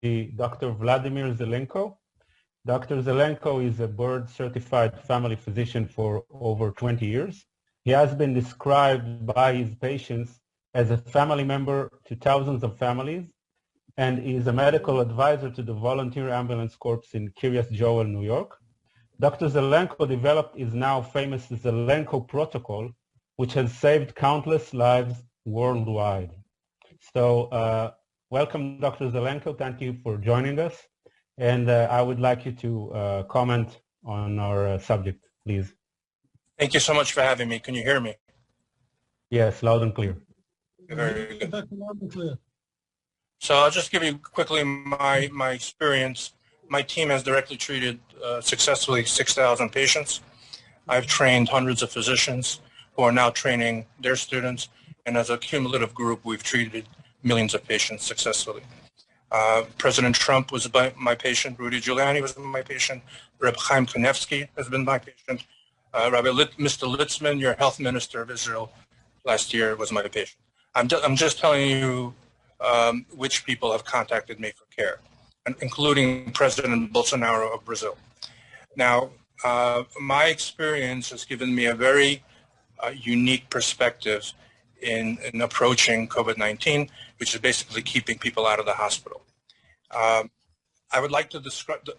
Dr. Vladimir ZELENKO. Dr. ZELENKO is a board-certified family physician for over 20 years. He has been described by his patients as a family member to thousands of families, and is a medical advisor to the Volunteer Ambulance Corps in Kiryas Joel, New York. Dr. ZELENKO developed his now famous ZELENKO protocol, which has saved countless lives worldwide. So welcome, Dr. ZELENKO. Thank you for joining us. And I would like you to comment on our subject, please. Thank you so much for having me. Can you hear me? Yes, loud and clear. Very good. So I'll just give you quickly my experience. My team has directly treated successfully 6,000 patients. I've trained hundreds of physicians who are now training their students, and as a cumulative group, we've treated millions of patients successfully. President Trump was my patient. Rudy Giuliani was my patient. Reb Chaim Kanevsky has been my patient. Mr. Litzman, your health minister of Israel last year, was my patient. I'm just telling you which people have contacted me for care, including President Bolsonaro of Brazil. Now, my experience has given me a very unique perspective in approaching COVID-19, which is basically keeping people out of the hospital. I would like to describe,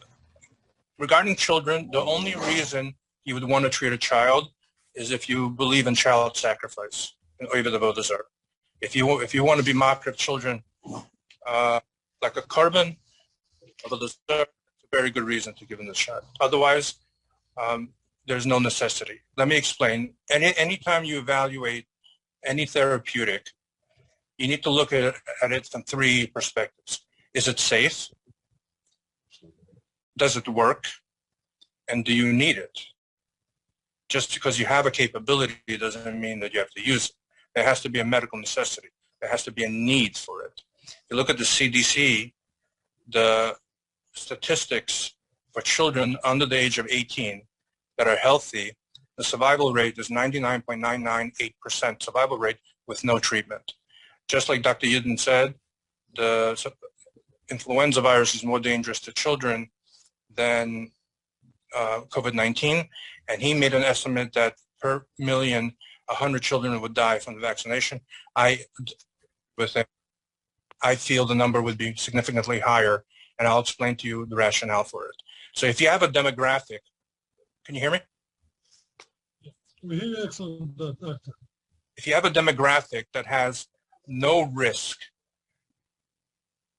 regarding children, the only reason you would want to treat a child is if you believe in child sacrifice, or even the Vodazar. If you want to be mocked of children like a carbon, it's a very good reason to give them the shot. Otherwise, there's no necessity. Let me explain. Anytime you evaluate any therapeutic, you need to look at it from three perspectives. Is it safe? Does it work? And do you need it? Just because you have a capability doesn't mean that you have to use it. There has to be a medical necessity. There has to be a need for it. If you look at the CDC, the statistics for children under the age of 18 that are healthy, the survival rate is 99.998% survival rate with no treatment. Just like Dr. Yudin said, the influenza virus is more dangerous to children than COVID-19, and he made an estimate that per million, 100 children would die from the vaccination. I feel the number would be significantly higher, and I'll explain to you the rationale for it. So if you have a demographic, can you hear me? We hear you excellent, Doctor. If you have a demographic that has no risk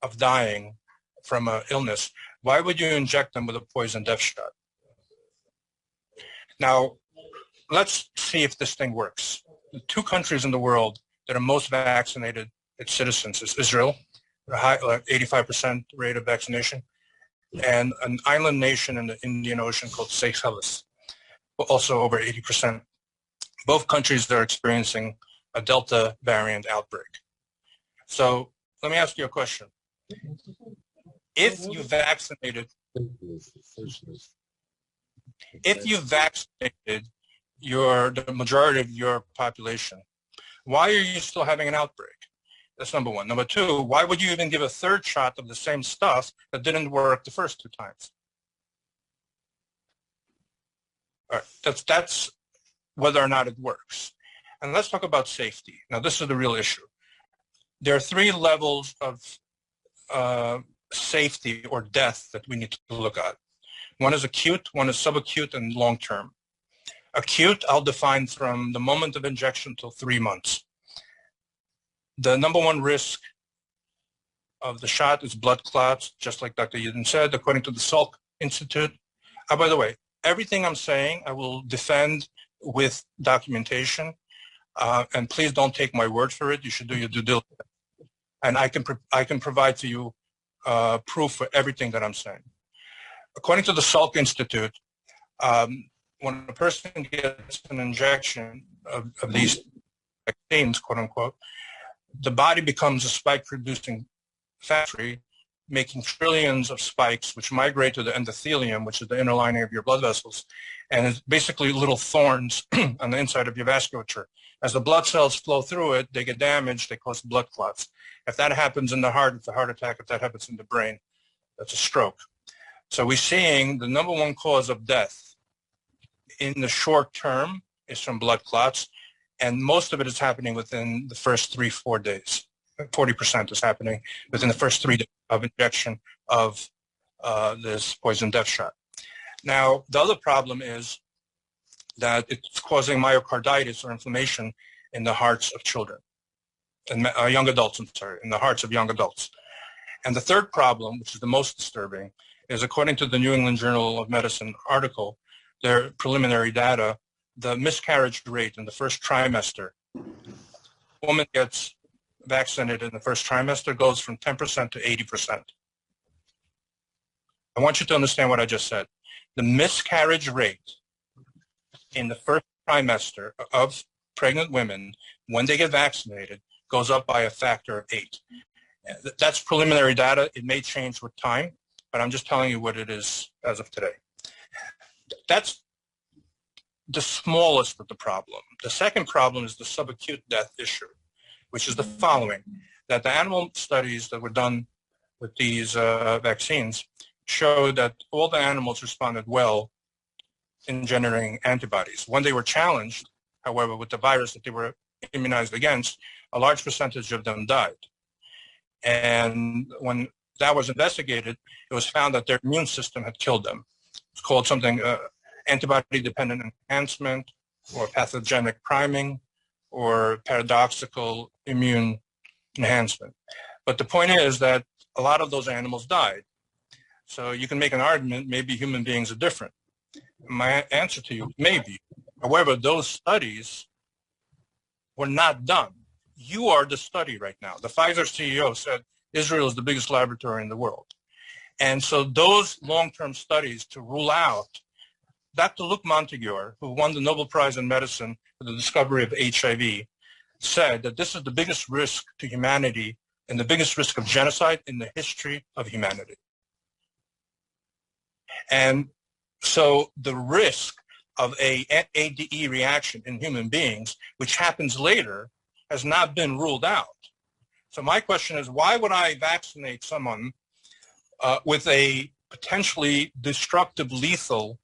of dying from an illness, why would you inject them with a poison death shot? Now, let's see if this thing works. The two countries in the world that are most vaccinated its citizens is Israel, a high, 85% rate of vaccination, and an island nation in the Indian Ocean called Seychelles, also over 80%. Both countries are experiencing a Delta variant outbreak. So let me ask you a question. If you vaccinated the majority of your population, why are you still having an outbreak? That's number one. Number two, why would you even give a third shot of the same stuff that didn't work the first two times? All right, that's whether or not it works. And let's talk about safety. Now, this is the real issue. There are three levels of safety or death that we need to look at. One is acute, one is subacute, and long-term. Acute, I'll define from the moment of injection till 3 months. The number one risk of the shot is blood clots, just like Dr. Yudin said, according to the Salk Institute. By the way, everything I'm saying, I will defend with documentation, and please don't take my word for it. You should do your due diligence. And I can provide to you proof for everything that I'm saying. According to the Salk Institute, when a person gets an injection of these vaccines, quote unquote, the body becomes a spike-producing factory, making trillions of spikes, which migrate to the endothelium, which is the inner lining of your blood vessels, and it's basically little thorns on the inside of your vasculature. As the blood cells flow through it, they get damaged, they cause blood clots. If that happens in the heart, it's a heart attack. If that happens in the brain, That's a stroke. So we're seeing the number one cause of death in the short term is from blood clots, and most of it is happening within the first 3-4 days. 40% is happening within the first 3 days of injection of this poison death shot. Now, the other problem is that it's causing myocarditis or inflammation in the hearts of children, and young adults, in the hearts of young adults. And the third problem, which is the most disturbing, is according to the New England Journal of Medicine article, their preliminary data, the miscarriage rate in the first trimester, a woman gets vaccinated in the first trimester goes from 10% to 80%. I want you to understand what I just said. The miscarriage rate in the first trimester of pregnant women when they get vaccinated goes up by a factor of 8. That's preliminary data. It may change with time, but I'm just telling you what it is as of today. That's the smallest of the problem. The second problem is the subacute death issue, which is the following, that the animal studies that were done with these vaccines showed that all the animals responded well in generating antibodies. When they were challenged, however, with the virus that they were immunized against, a large percentage of them died. And when that was investigated, it was found that their immune system had killed them. It's called something antibody-dependent enhancement or pathogenic priming or paradoxical immune enhancement. But the point is that a lot of those animals died. So you can make an argument, maybe human beings are different. My answer to you, maybe. However, those studies were not done. You are the study right now. The Pfizer CEO said Israel is the biggest laboratory in the world. And so those long-term studies to rule out, Dr. Luc Montagnier, who won the Nobel Prize in Medicine for the discovery of HIV, said that this is the biggest risk to humanity and the biggest risk of genocide in the history of humanity. And so the risk of a ADE reaction in human beings, which happens later, has not been ruled out. So my question is, why would I vaccinate someone with a potentially destructive, lethal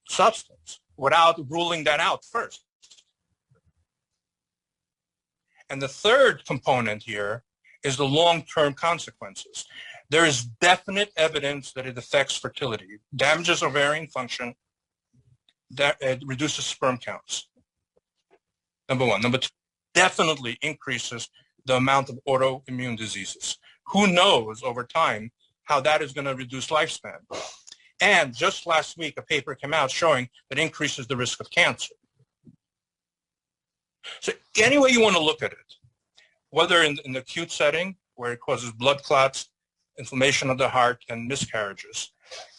substance without ruling that out first? And the third component here is the long-term consequences. There is definite evidence that it affects fertility, damages ovarian function, that it reduces sperm counts. Number one. Number two, definitely increases the amount of autoimmune diseases. Who knows over time how that is going to reduce lifespan? And just last week, a paper came out showing that it increases the risk of cancer. So any way you want to look at it, whether in the acute setting where it causes blood clots, inflammation of the heart, and miscarriages,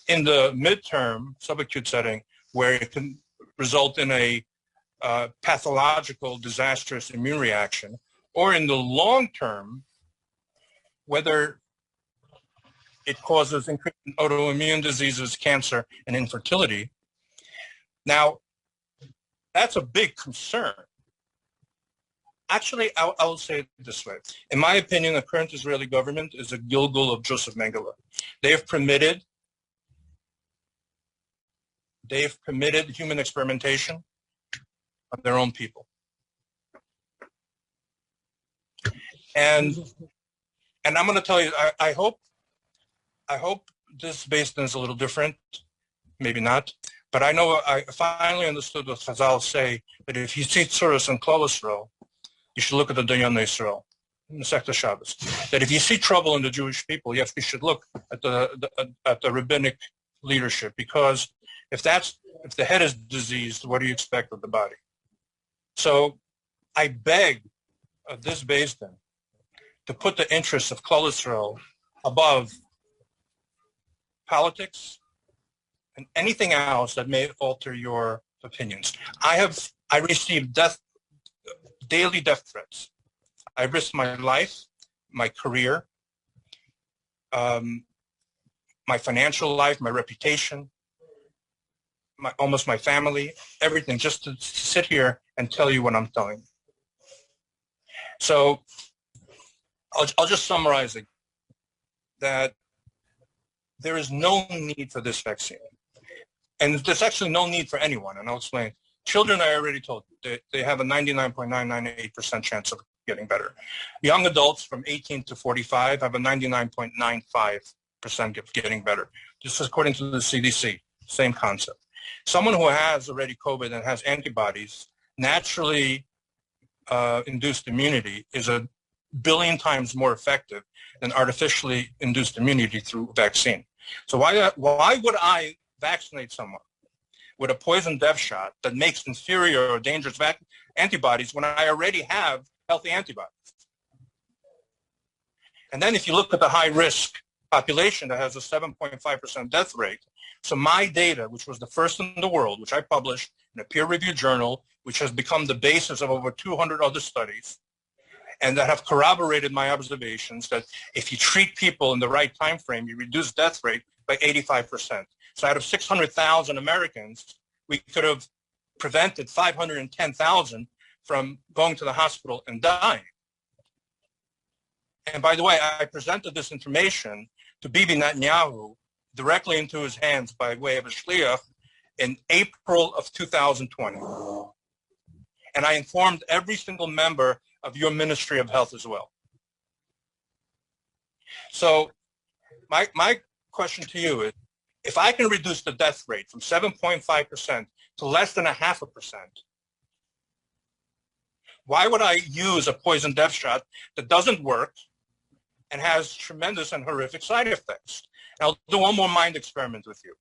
in the midterm subacute setting where it can result in a pathological, disastrous immune reaction, or in the long term, whether it causes increased autoimmune diseases, cancer, and infertility. Now, that's a big concern. Actually, I will say it this way. In my opinion, the current Israeli government is a Gilgul of Joseph Mengele. They have permitted human experimentation on their own people. And I'm going to tell you, I hope this basin is a little different, maybe not, but I know I finally understood what Chazal say, that if you see tzuras and cholesterol, you should look at the Dayan Yisrael, in the Sector Shabbos. That if you see trouble in the Jewish people, you should look at the rabbinic leadership, because if the head is diseased, what do you expect of the body? So I beg of this basin to put the interests of cholesterol above politics and anything else that may alter your opinions. I received daily death threats. I risked my life, my career, my financial life, my reputation, almost my family, everything, just to sit here and tell you what I'm telling you. So I'll just summarize it. that there is no need for this vaccine. And there's actually no need for anyone, and I'll explain. Children, I already told you, they have a 99.998% chance of getting better. Young adults from 18 to 45 have a 99.95% of getting better. This is according to the CDC, same concept. Someone who has already COVID and has antibodies, naturally induced immunity is a billion times more effective than artificially induced immunity through vaccine. So why would I vaccinate someone with a poison death shot that makes inferior or dangerous antibodies when I already have healthy antibodies? And then if you look at the high-risk population that has a 7.5% death rate, so my data, which was the first in the world, which I published in a peer-reviewed journal, which has become the basis of over 200 other studies, and that have corroborated my observations that if you treat people in the right time frame, you reduce death rate by 85%. So out of 600,000 Americans, we could have prevented 510,000 from going to the hospital and dying. And by the way, I presented this information to Bibi Netanyahu directly into his hands by way of a shliach in April of 2020. And I informed every single member of your Ministry of Health as well. So my question to you is, if I can reduce the death rate from 7.5% to less than 0.5%, why would I use a poison death shot that doesn't work and has tremendous and horrific side effects? And I'll do one more mind experiment with you.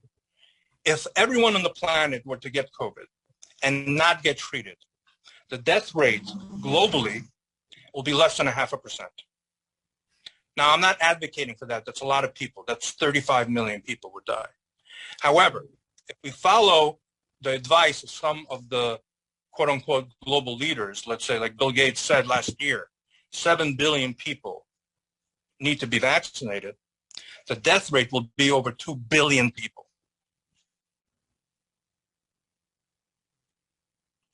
If everyone on the planet were to get COVID and not get treated, the death rate globally will be less than 0.5%. Now, I'm not advocating for that. That's a lot of people. That's 35 million people would die. However, if we follow the advice of some of the quote-unquote global leaders, let's say like Bill Gates said last year, 7 billion people need to be vaccinated, the death rate will be over 2 billion people.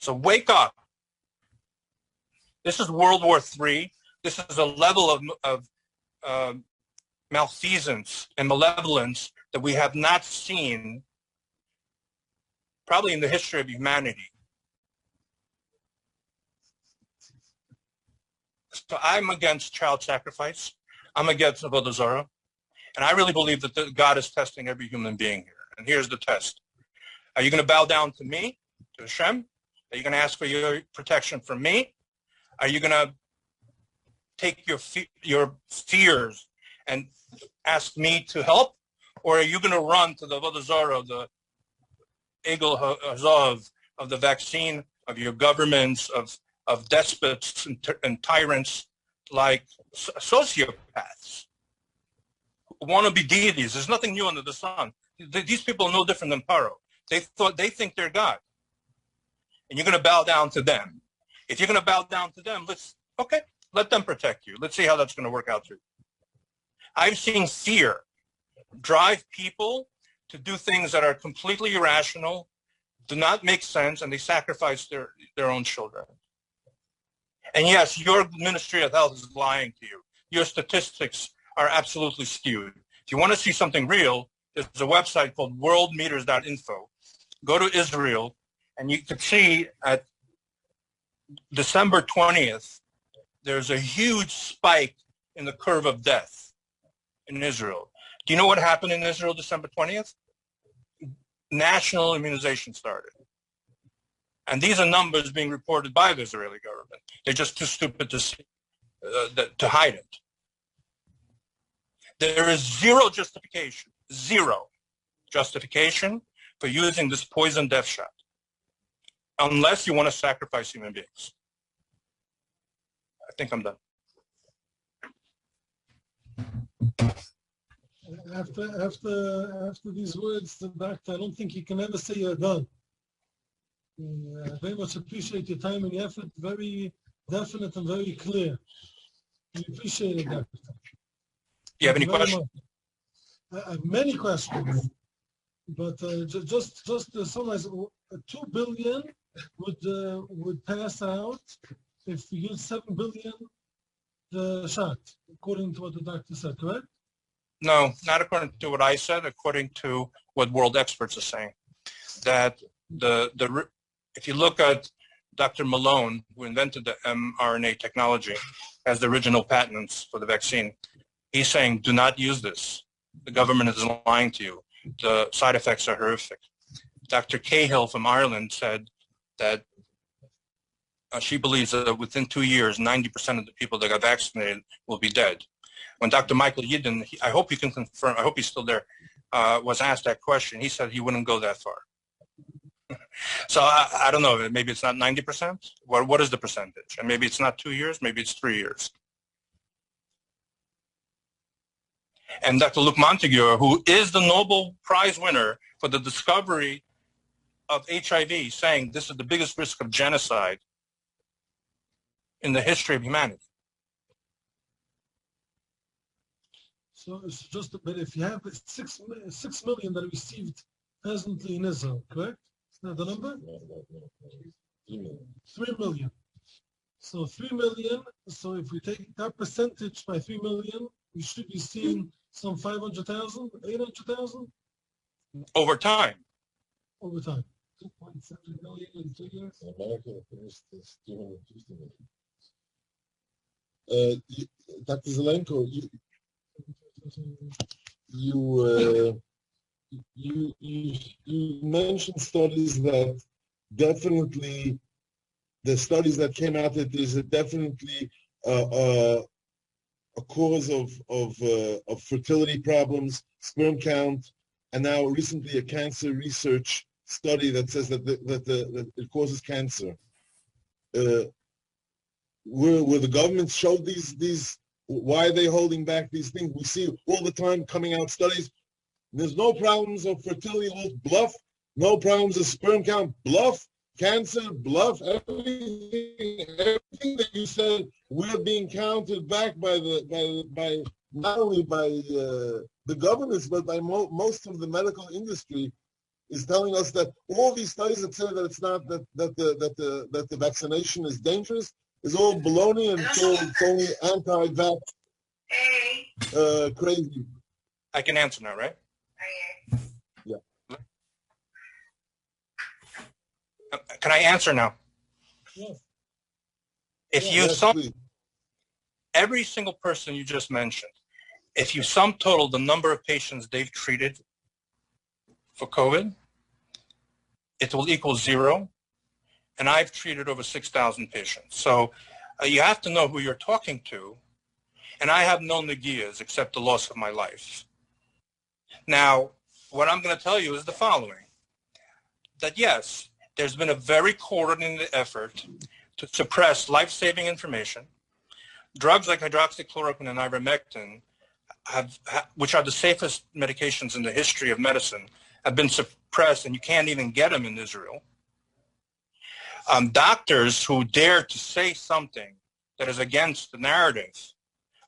So wake up. This is World War III. This is a level of malfeasance and malevolence that we have not seen probably in the history of humanity. So I'm against child sacrifice. I'm against Avodah Zarah. And I really believe that God is testing every human being here. And here's the test. Are you going to bow down to me, to Hashem? Are you going to ask for your protection from me? Are you going to take your fears and ask me to help? Or are you going to run to the Avodah Zarah, the Egel Hazov, of the vaccine, of your governments, of despots and tyrants like sociopaths who want to be deities? There's nothing new under the sun. These people are no different than Paro. They think they're God. And you're going to bow down to them. If you're going to bow down to them, let them protect you. Let's see how that's going to work out for you. I've seen fear drive people to do things that are completely irrational, do not make sense, and they sacrifice their own children. And yes, your Ministry of Health is lying to you. Your statistics are absolutely skewed. If you want to see something real, there's a website called worldmeters.info. Go to Israel, and you can see at December 20th, there's a huge spike in the curve of death in Israel. Do you know what happened in Israel December 20th? National immunization started. And these are numbers being reported by the Israeli government. They're just too stupid to see, to hide it. There is zero justification for using this poison death shot, unless you want to sacrifice human beings. I think I'm done. After these words, Doctor, I don't think you can ever say you're done. I very much appreciate your time and your effort. Very definite and very clear. We appreciate it, Doctor. Do you have any questions? I have many questions, but just to summarize, 2 billion would pass out if we use 7 billion the shot, according to what the doctor said, correct? No, not according to what I said, according to what world experts are saying. That if you look at Dr. Malone, who invented the mRNA technology, has the original patents for the vaccine, he's saying, do not use this. The government is lying to you. The side effects are horrific. Dr. Cahill from Ireland said that she believes that within 2 years, 90% of the people that got vaccinated will be dead. When Dr. Michael Yidden, I hope you can confirm, I hope he's still there, was asked that question, he said he wouldn't go that far. So I don't know, maybe it's not 90%? What is the percentage? And maybe it's not 2 years, maybe it's 3 years. And Dr. Luc Montagnier, who is the Nobel Prize winner for the discovery of HIV, saying this is the biggest risk of genocide in the history of humanity. So it's just, but if you have 6 million that received presently in Israel, correct? Is that the number? 3 million. So 3 million, so if we take that percentage by 3 million, we should be seeing some 500,000, 800,000? Over time. Over time. 2.7 million in 2 years. America finished this 250 million. Dr. Zelenko, you mentioned studies that definitely, the studies that came out that there's definitely a cause of fertility problems, sperm count, and now recently a cancer research study that says that it causes cancer. Were the governments showed these? Why are they holding back these things? We see all the time coming out studies. There's no problems of fertility, bluff. No problems of sperm count, bluff. Cancer, bluff. Everything that you said, we're being counted back by not only by the governments, but by most of the medical industry, is telling us that all these studies that say that it's not that the vaccination is dangerous is all baloney and it's only anti-vax crazy. I can answer now, right? Yeah. Can I answer now? Yes. If you sum every single person you just mentioned, if you sum total the number of patients they've treated for COVID, it will equal 0. And I've treated over 6,000 patients. So you have to know who you're talking to. And I have no nagias except the loss of my life. Now, what I'm going to tell you is the following. That yes, there's been a very coordinated effort to suppress life-saving information. Drugs like hydroxychloroquine and ivermectin, which are the safest medications in the history of medicine, have been suppressed, and you can't even get them in Israel. Doctors who dare to say something that is against the narrative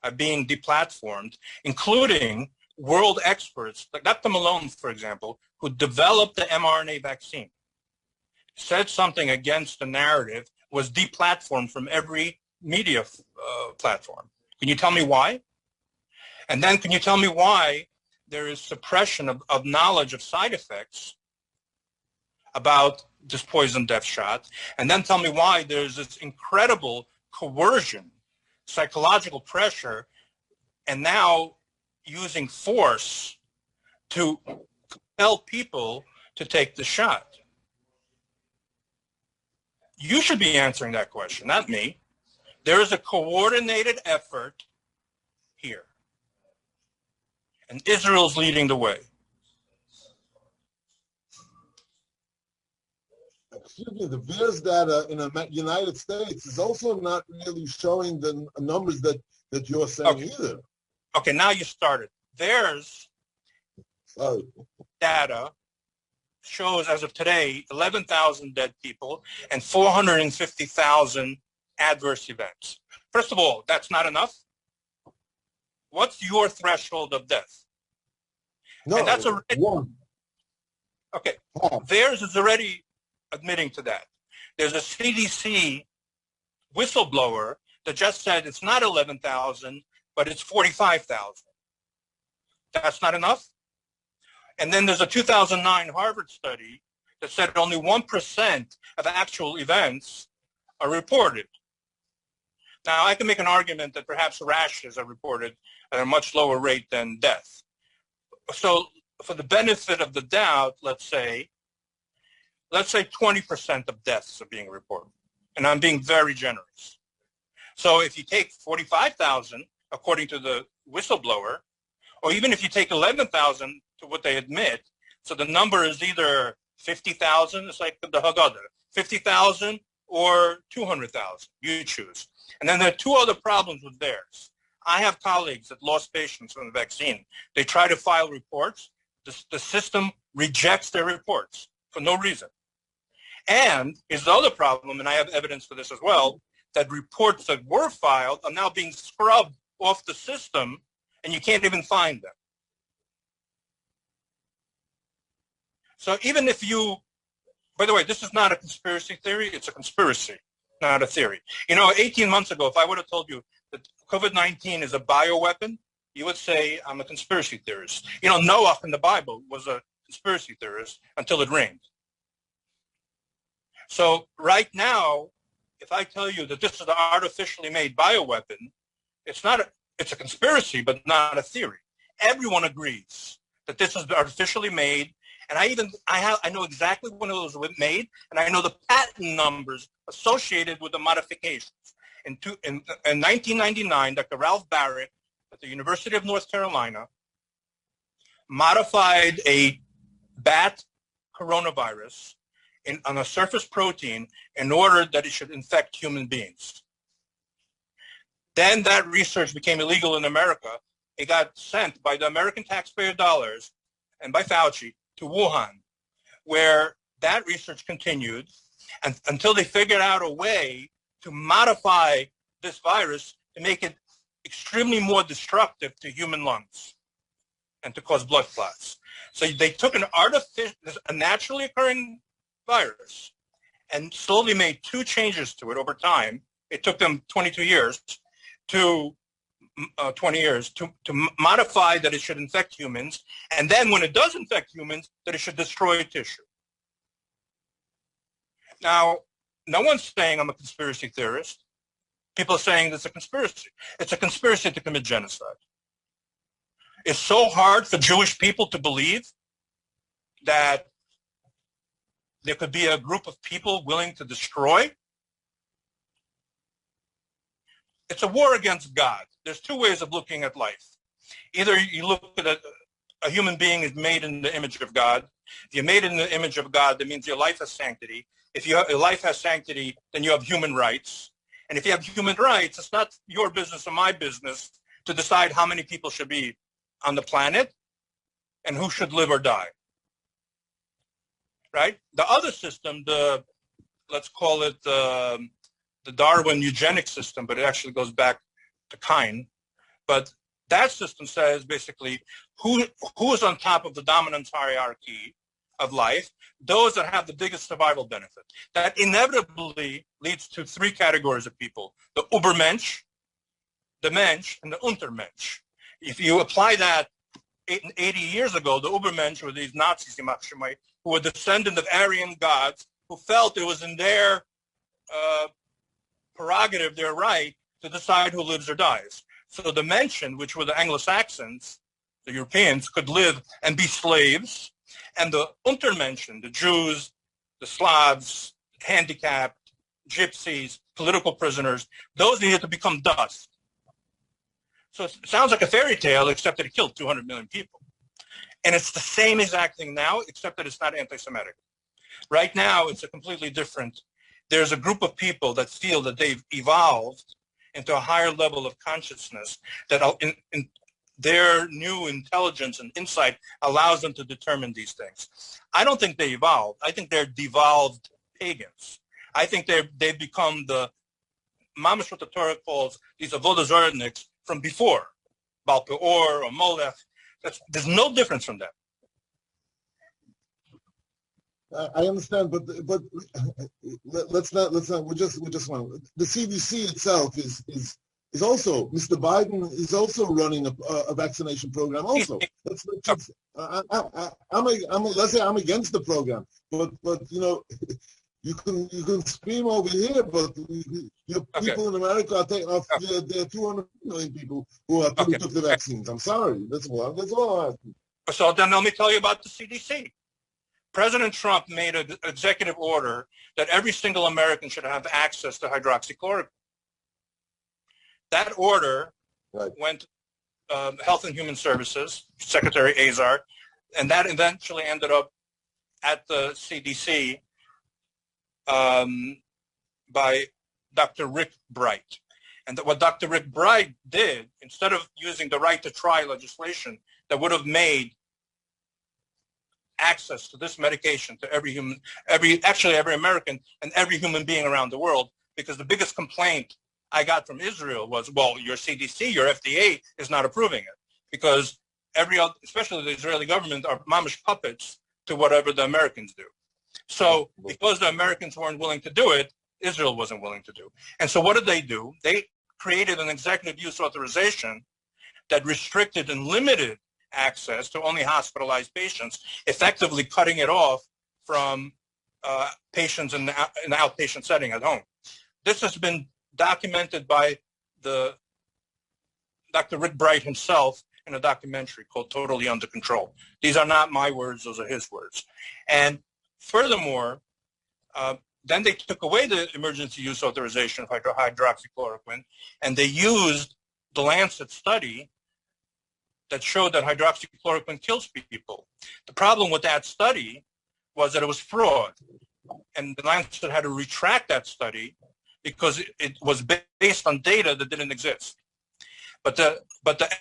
are being deplatformed, including world experts, like Dr. Malone, for example, who developed the mRNA vaccine, said something against the narrative, was deplatformed from every media platform. Can you tell me why? And then can you tell me why there is suppression of knowledge of side effects about this poison death shot? And then tell me why there's this incredible coercion, psychological pressure, and now using force to compel people to take the shot. You should be answering that question, not me. There is a coordinated effort here. And Israel's leading the way. Excuse me, the VAERS data in the United States is also not really showing the numbers that you're saying either. Okay, now you started. VAERS data shows, as of today, 11,000 dead people and 450,000 adverse events. First of all, that's not enough. What's your threshold of death? No, and that's already, one. Okay, VAERS is already admitting to that. There's a CDC whistleblower that just said it's not 11,000, but it's 45,000. That's not enough. And then there's a 2009 Harvard study that said only 1% of actual events are reported. Now, I can make an argument that perhaps rashes are reported at a much lower rate than death. So for the benefit of the doubt, let's say 20% of deaths are being reported. And I'm being very generous. So if you take 45,000, according to the whistleblower, or even if you take 11,000 to what they admit, so the number is either 50,000, it's like the Haggadah, 50,000 or 200,000, you choose. And then there are two other problems with theirs. I have colleagues that lost patients from the vaccine. They try to file reports. The system rejects their reports for no reason. And is the other problem, and I have evidence for this as well, that reports that were filed are now being scrubbed off the system, and you can't even find them. So even if you, by the way, this is not a conspiracy theory, it's a conspiracy, not a theory. 18 months ago, if I would have told you that COVID-19 is a bioweapon, you would say I'm a conspiracy theorist. Noah in the Bible was a conspiracy theorist until it rained. So right now, if I tell you that this is an artificially made bioweapon, it's a conspiracy, but not a theory. Everyone agrees that this is artificially made, and I know exactly when it was made, and I know the patent numbers associated with the modifications. In 1999, Dr. Ralph Barrett at the University of North Carolina modified a bat coronavirus on a surface protein in order that it should infect human beings. Then that research became illegal in America. It got sent by the American taxpayer dollars and by Fauci to Wuhan, where that research continued until they figured out a way to modify this virus to make it extremely more destructive to human lungs and to cause blood clots. So they took a naturally occurring virus and slowly made two changes to it over time. It took them 20 years to modify that it should infect humans, and then when it does infect humans, that it should destroy tissue. Now, no one's saying I'm a conspiracy theorist. People are saying it's a conspiracy. It's a conspiracy to commit genocide. It's so hard for Jewish people to believe that there could be a group of people willing to destroy. It's a war against God. There's two ways of looking at life. Either you look at a human being is made in the image of God. If you're made in the image of God, that means your life has sanctity. If your life has sanctity, then you have human rights. And if you have human rights, it's not your business or my business to decide how many people should be on the planet and who should live or die. Right? The other system, let's call it the Darwin eugenic system, but it actually goes back to Cain. But that system says basically who is on top of the dominance hierarchy of life, those that have the biggest survival benefit. That inevitably leads to three categories of people: the Ubermensch, the Mensch, and the Untermensch. If you apply that 80 years ago, the Ubermensch were these Nazis, who were descendants of Aryan gods, who felt it was in their prerogative, their right, to decide who lives or dies. So the Menschen, which were the Anglo-Saxons, the Europeans, could live and be slaves. And the Untermenschen, the Jews, the Slavs, handicapped, gypsies, political prisoners, those needed to become dust. So it sounds like a fairy tale, except that it killed 200 million people. And it's the same exact thing now, except that it's not anti-Semitic. Right now, it's a completely different. There's a group of people that feel that they've evolved into a higher level of consciousness, that in their new intelligence and insight allows them to determine these things. I don't think they evolved. I think they're devolved pagans. I think they've become the mamash, what the Torah calls these avodah zarniks from before, Baal Peor or Molech. There's no difference from them. I understand, but let's not. We just want the CDC itself is is also, Mr. Biden is also running a vaccination program also. Let's say I'm against the program, but you know, you can scream over here, but people in America are taking off. There are 200 million people who took the vaccines. I'm sorry. That's all I'm asking. So then let me tell you about the CDC. President Trump made an executive order that every single American should have access to hydroxychloroquine. That order went Health and Human Services, Secretary Azar, and that eventually ended up at the CDC by Dr. Rick Bright. And what Dr. Rick Bright did, instead of using the right to try legislation that would have made access to this medication to every American and every human being around the world, because the biggest complaint I got from Israel was, well, your CDC, your FDA is not approving it, because especially the Israeli government, are mamish puppets to whatever the Americans do. So because the Americans weren't willing to do it, Israel wasn't willing to do. And so what did they do? They created an executive use authorization that restricted and limited access to only hospitalized patients, effectively cutting it off from patients in the outpatient setting at home. This has been documented by Dr. Rick Bright himself in a documentary called Totally Under Control. These are not my words, those are his words. And furthermore, then they took away the emergency use authorization of hydroxychloroquine, and they used the Lancet study that showed that hydroxychloroquine kills people. The problem with that study was that it was fraud. And the Lancet had to retract that study because it was based on data that didn't exist. But the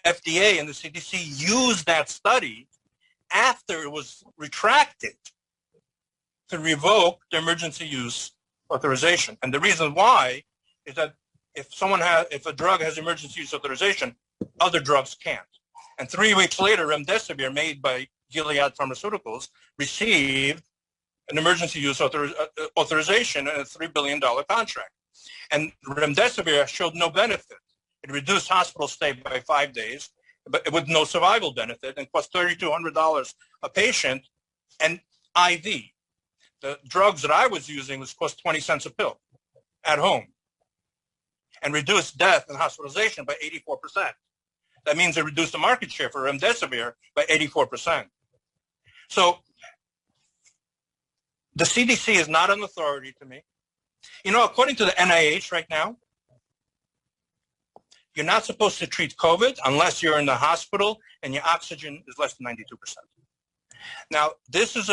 FDA and the CDC used that study after it was retracted to revoke the emergency use authorization. And the reason why is that if a drug has emergency use authorization, other drugs can't. And 3 weeks later, remdesivir, made by Gilead Pharmaceuticals, received an emergency use authorization and a $3 billion contract. And remdesivir showed no benefit. It reduced hospital stay by 5 days, but with no survival benefit, and cost $3,200 a patient, and IV. The drugs that I was using cost 20 cents a pill at home, and reduced death and hospitalization by 84%. That means they reduced the market share for remdesivir by 84%. So the CDC is not an authority to me. You know, according to the NIH right now, you're not supposed to treat COVID unless you're in the hospital and your oxygen is less than 92%. Now, this is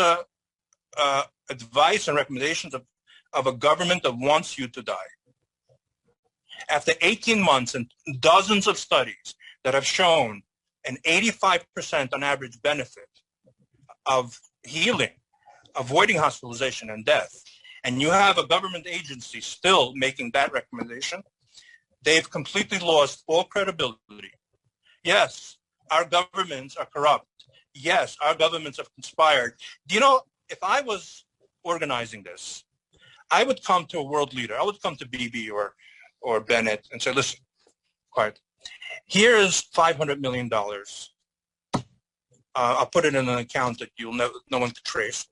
advice and recommendations of a government that wants you to die. After 18 months and dozens of studies that have shown an 85% on average benefit of healing, avoiding hospitalization and death, and you have a government agency still making that recommendation, they've completely lost all credibility. Yes, our governments are corrupt. Yes, our governments have conspired. Do you know, if I was organizing this, I would come to a world leader. I would come to Bibi or Bennett and say, listen, quiet. Here is $500 million. I'll put it in an account that no one can trace.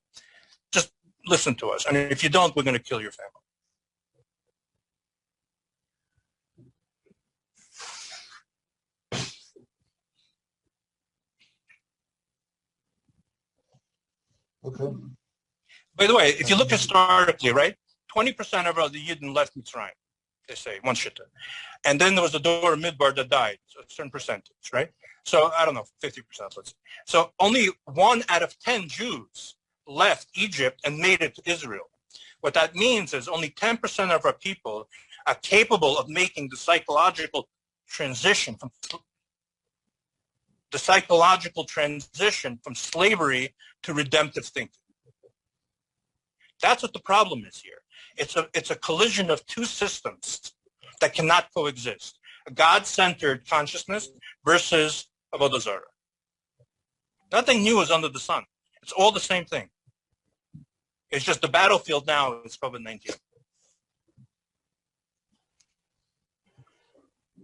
Just listen to us. And if you don't, we're going to kill your family. Okay. By the way, if you look historically, right, 20% of the Yidden left Mitzrayim, they say, one shitta. And then there was the Dor Midbar that died, so a certain percentage, right? So, I don't know, 50%, let's say. So only 1 out of 10 Jews left Egypt and made it to Israel. What that means is only 10% of our people are capable of making the psychological transition from slavery to redemptive thinking. That's what the problem is here. It's a collision of two systems that cannot coexist. A God-centered consciousness versus Avodah Zarah. Nothing new is under the sun. It's all the same thing. It's just the battlefield now is COVID-19.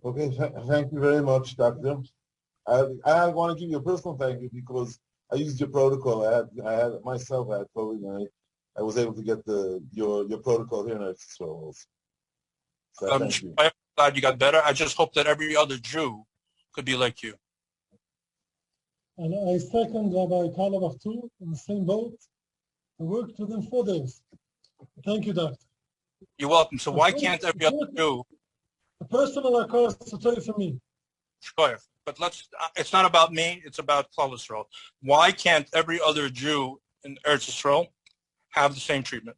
Okay, thank you very much, Doctor. I want to give you a personal thank you because I used your protocol. I had myself had COVID, and I was able to get your protocol here in Israel. So thank you. I'm glad you got better. I just hope that every other Jew could be like you. And I second Rabbi Kalabach too, in the same boat. I worked within 4 days. Thank you, Doctor. You're welcome. So why can't every other Jew? A personal request to tell you for me. Sure. But it's not about me, it's about Klal Yisrael. Why can't every other Jew in Eretz Yisrael have the same treatment?